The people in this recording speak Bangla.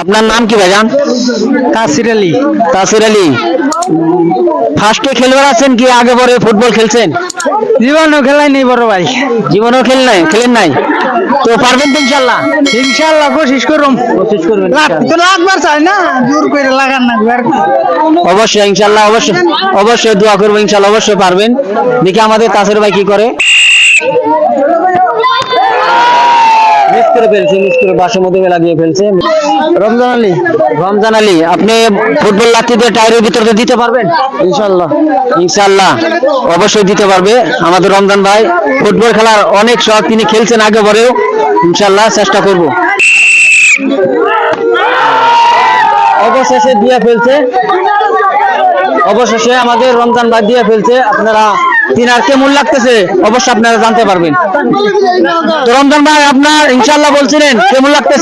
আপনার নাম কি ভাইজান? তাসির আলী। তাসির আলী, ফার্স্টে খেলোয়াড় আছেন কি আগে পরে ফুটবল খেলছেন? জীবনও খেলাই নেই বড় ভাই। জীবনেও খেলেন নাই তো পারবেন তো ইনশাল্লাহ? ইনশাআল্লাহ কোশিশ করুম। কোশিশ করবেন তো লাগবার চাই না, জোর করে লাগান না আর কি। অবশ্যই ইনশাল্লাহ, অবশ্যই দোয়া করবো, ইনশাল্লাহ অবশ্যই পারবেন। দেখি আমাদের তাসির ভাই কি করে। মিস করে ফেলছে, মিস করে বাসের মধ্যে লাগিয়ে ফেলছে। রমজান আলী, আপনি ফুটবল লাঠি দিয়ে টায়ারের ভিতরে দিতে পারবেন? ইনশাআল্লাহ। ইনশাআল্লাহ অবশ্যই দিতে পারবে আমাদের রমজান ভাই। ফুটবল খেলার অনেক শখ, তিনি খেলছেন আগে পরেও। ইনশাআল্লাহ চেষ্টা করব। অবশেষে দিয়ে ফেলছে, অবশেষে আমাদের রমজান ভাই দিয়ে ফেলছে। আপনারা তিনার কেমন লাগতেছে অবশ্যই আপনারা জানতে পারবেন। তো রমজান ভাই, আপনার ইনশাআল্লাহ বলছিলেন কেমন লাগতেছে?